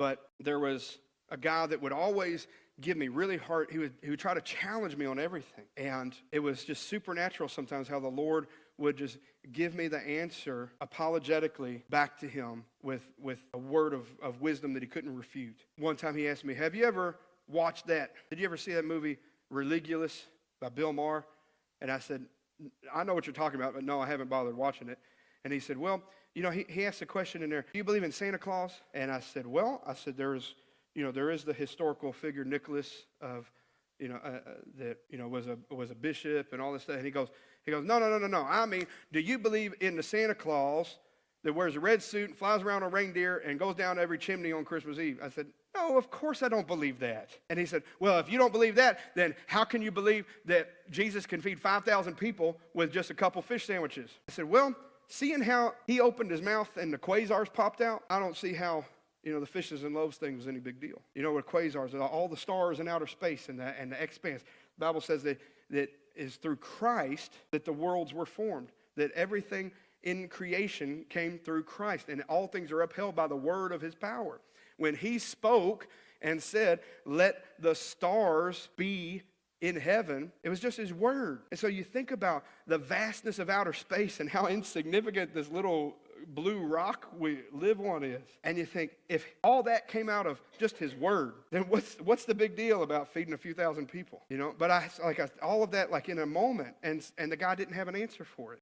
But there was a guy that would always give me really hard, he would try to challenge me on everything. And it was just supernatural sometimes how the Lord would just give me the answer apologetically back to him with a word of wisdom that he couldn't refute. One time he asked me, have you ever watched that? Did you ever see that movie, Religulous, by Bill Mahar? And I said, I know what you're talking about, but no, I haven't bothered watching it. And he said, well, you know, he asked a question in there, do you believe in Santa Claus? And I said, well, there is the historical figure Nicholas of, that, was a bishop and all this stuff. And he goes, no. I mean, do you believe in the Santa Claus that wears a red suit and flies around on reindeer and goes down every chimney on Christmas Eve? I said, no, of course I don't believe that. And he said, well, if you don't believe that, then how can you believe that Jesus can feed 5,000 people with just a couple fish sandwiches? I said, well, seeing how he opened his mouth and the quasars popped out, I don't see how, the fishes and loaves thing was any big deal. You know what quasars are? All the stars in outer space and the expanse. The Bible says that is through Christ that the worlds were formed, that everything in creation came through Christ, and all things are upheld by the word of his power. When he spoke and said, let the stars be in heaven, it was just his word. And so you think about the vastness of outer space and how insignificant this little blue rock we live on is. And you think, if all that came out of just his word, then what's the big deal about feeding a few thousand people? But all of that like in a moment, and the guy didn't have an answer for it.